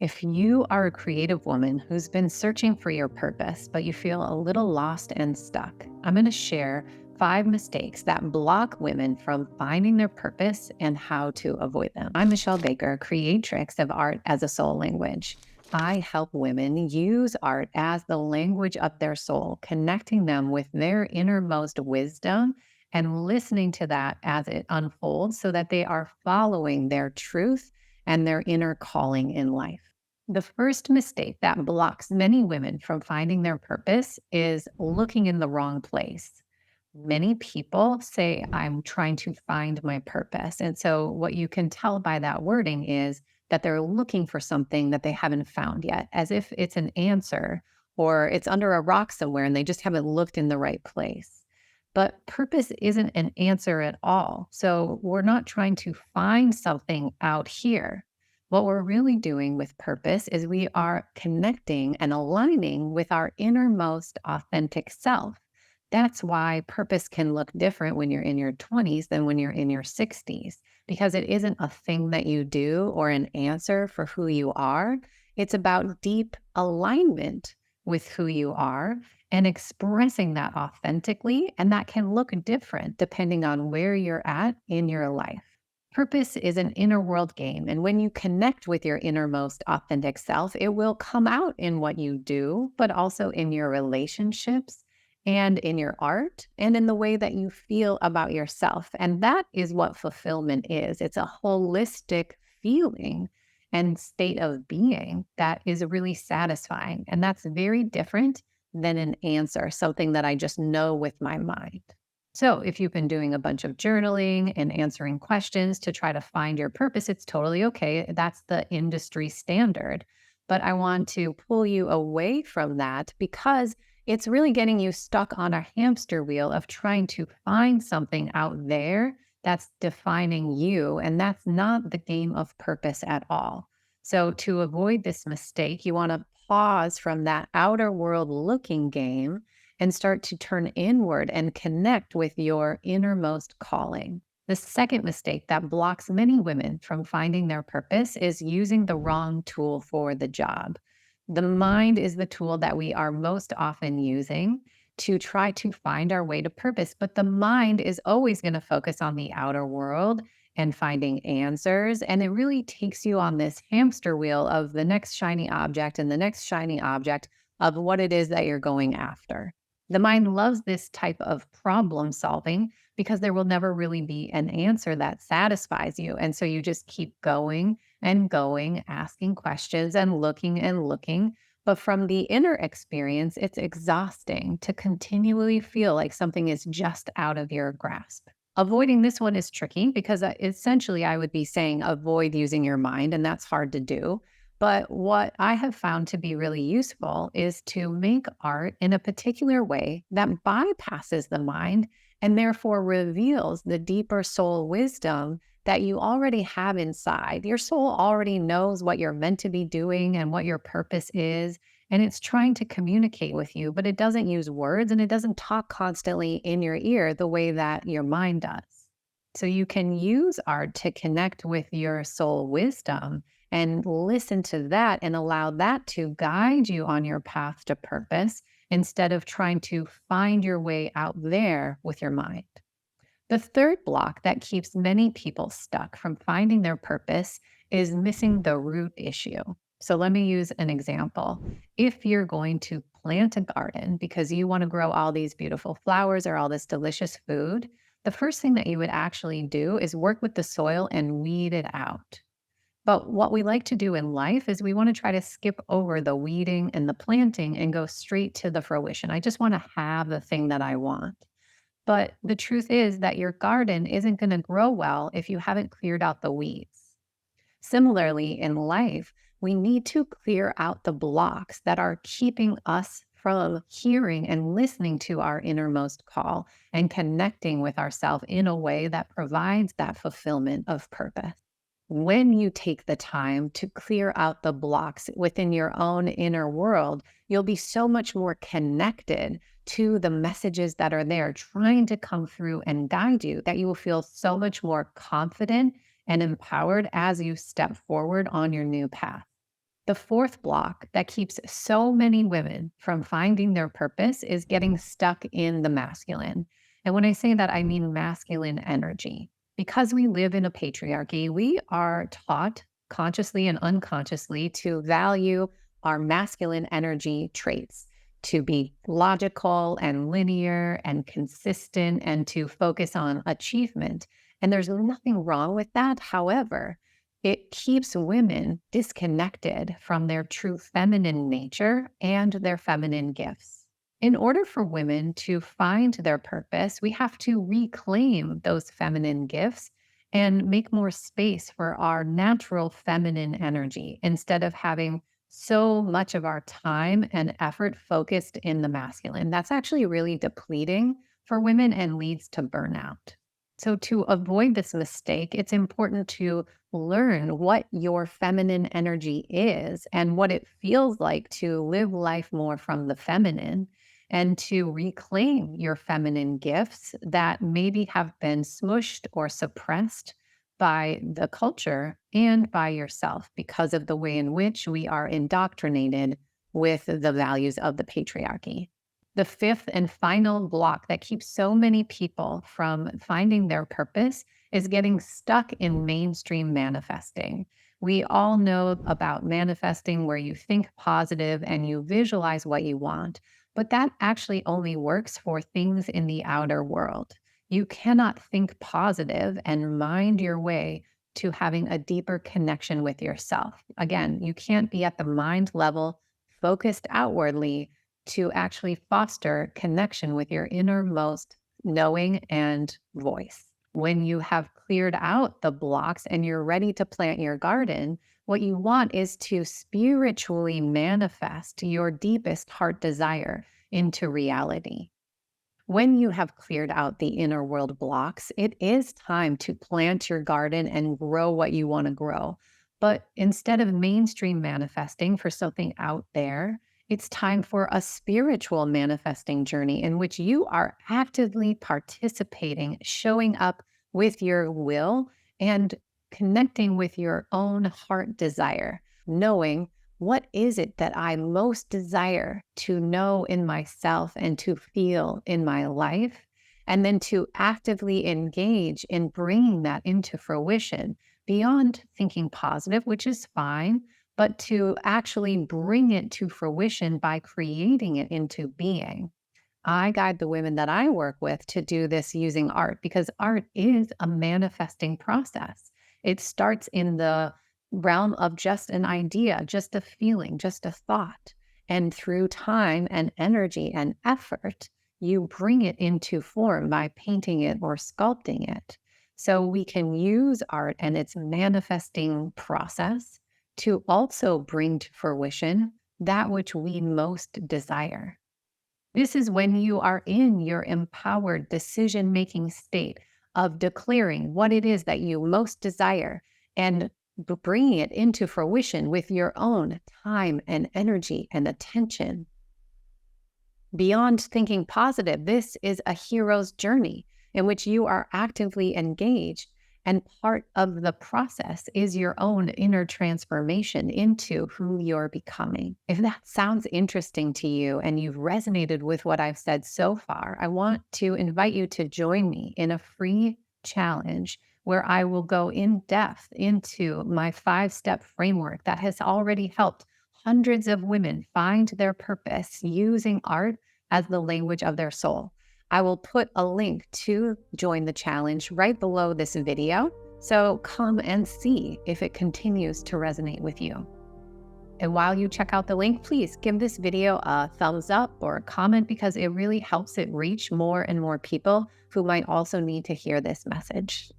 If you are a creative woman who's been searching for your purpose, but you feel a little lost and stuck, I'm going to share 5 mistakes that block women from finding their purpose and how to avoid them. I'm Michelle Baker, Creatrix of Art as a Soul Language. I help women use art as the language of their soul, connecting them with their innermost wisdom and listening to that as it unfolds so that they are following their truth and their inner calling in life. The first mistake that blocks many women from finding their purpose is looking in the wrong place. Many people say, I'm trying to find my purpose. And so, what you can tell by that wording is that they're looking for something that they haven't found yet, as if it's an answer or it's under a rock somewhere and they just haven't looked in the right place. But purpose isn't an answer at all. So, we're not trying to find something out here. What we're really doing with purpose is we are connecting and aligning with our innermost authentic self. That's why purpose can look different when you're in your 20s than when you're in your 60s, because it isn't a thing that you do or an answer for who you are. It's about deep alignment with who you are and expressing that authentically. And that can look different depending on where you're at in your life. Purpose is an inner world game. And when you connect with your innermost authentic self, it will come out in what you do, but also in your relationships and in your art and in the way that you feel about yourself. And that is what fulfillment is. It's a holistic feeling and state of being that is really satisfying. And that's very different than an answer, something that I just know with my mind. So, if you've been doing a bunch of journaling and answering questions to try to find your purpose, it's totally okay. That's the industry standard. But I want to pull you away from that because it's really getting you stuck on a hamster wheel of trying to find something out there that's defining you. And that's not the game of purpose at all. So, to avoid this mistake, you want to pause from that outer world looking game and start to turn inward and connect with your innermost calling. The second mistake that blocks many women from finding their purpose is using the wrong tool for the job. The mind is the tool that we are most often using to try to find our way to purpose, but the mind is always going to focus on the outer world and finding answers. And it really takes you on this hamster wheel of the next shiny object and the next shiny object of what it is that you're going after. The mind loves this type of problem solving because there will never really be an answer that satisfies you. And so you just keep going and going, asking questions and looking and looking. But from the inner experience, it's exhausting to continually feel like something is just out of your grasp. Avoiding this one is tricky because essentially I would be saying avoid using your mind, and that's hard to do. But what I have found to be really useful is to make art in a particular way that bypasses the mind and therefore reveals the deeper soul wisdom that you already have inside. Your soul already knows what you're meant to be doing and what your purpose is. And it's trying to communicate with you, but it doesn't use words and it doesn't talk constantly in your ear the way that your mind does. So you can use art to connect with your soul wisdom and listen to that and allow that to guide you on your path to purpose instead of trying to find your way out there with your mind. The third block that keeps many people stuck from finding their purpose is missing the root issue. So let me use an example. If you're going to plant a garden because you want to grow all these beautiful flowers or all this delicious food, the first thing that you would actually do is work with the soil and weed it out. But what we like to do in life is we want to try to skip over the weeding and the planting and go straight to the fruition. I just want to have the thing that I want. But the truth is that your garden isn't going to grow well if you haven't cleared out the weeds. Similarly, in life, we need to clear out the blocks that are keeping us from hearing and listening to our innermost call and connecting with ourselves in a way that provides that fulfillment of purpose. When you take the time to clear out the blocks within your own inner world, you'll be so much more connected to the messages that are there trying to come through and guide you that you will feel so much more confident and empowered as you step forward on your new path. The fourth block that keeps so many women from finding their purpose is getting stuck in the masculine. And when I say that, I mean masculine energy. Because we live in a patriarchy, we are taught consciously and unconsciously to value our masculine energy traits, to be logical and linear and consistent, and to focus on achievement. And there's nothing wrong with that. However, it keeps women disconnected from their true feminine nature and their feminine gifts. In order for women to find their purpose, we have to reclaim those feminine gifts and make more space for our natural feminine energy instead of having so much of our time and effort focused in the masculine. That's actually really depleting for women and leads to burnout. So, to avoid this mistake, it's important to learn what your feminine energy is and what it feels like to live life more from the feminine and to reclaim your feminine gifts that maybe have been smushed or suppressed by the culture and by yourself because of the way in which we are indoctrinated with the values of the patriarchy. The fifth and final block that keeps so many people from finding their purpose is getting stuck in mainstream manifesting. We all know about manifesting where you think positive and you visualize what you want, but that actually only works for things in the outer world. You cannot think positive and mind your way to having a deeper connection with yourself. Again, you can't be at the mind level, focused outwardly to actually foster connection with your innermost knowing and voice. When you have cleared out the blocks and you're ready to plant your garden, what you want is to spiritually manifest your deepest heart desire into reality. When you have cleared out the inner world blocks, it is time to plant your garden and grow what you want to grow. But instead of mainstream manifesting for something out there, it's time for a spiritual manifesting journey in which you are actively participating, showing up with your will and connecting with your own heart desire, knowing what is it that I most desire to know in myself and to feel in my life, and then to actively engage in bringing that into fruition beyond thinking positive, which is fine, but to actually bring it to fruition by creating it into being. I guide the women that I work with to do this using art because art is a manifesting process. It starts in the realm of just an idea, just a feeling, just a thought. And through time and energy and effort, you bring it into form by painting it or sculpting it. So we can use art and its manifesting process to also bring to fruition that which we most desire. This is when you are in your empowered decision-making state of declaring what it is that you most desire and bringing it into fruition with your own time and energy and attention. Beyond thinking positive, this is a hero's journey in which you are actively engaged, and part of the process is your own inner transformation into who you're becoming. If that sounds interesting to you and you've resonated with what I've said so far, I want to invite you to join me in a free challenge where I will go in depth into my 5-step framework that has already helped hundreds of women find their purpose using art as the language of their soul. I will put a link to join the challenge right below this video, so come and see if it continues to resonate with you. And while you check out the link, please give this video a thumbs up or a comment because it really helps it reach more and more people who might also need to hear this message.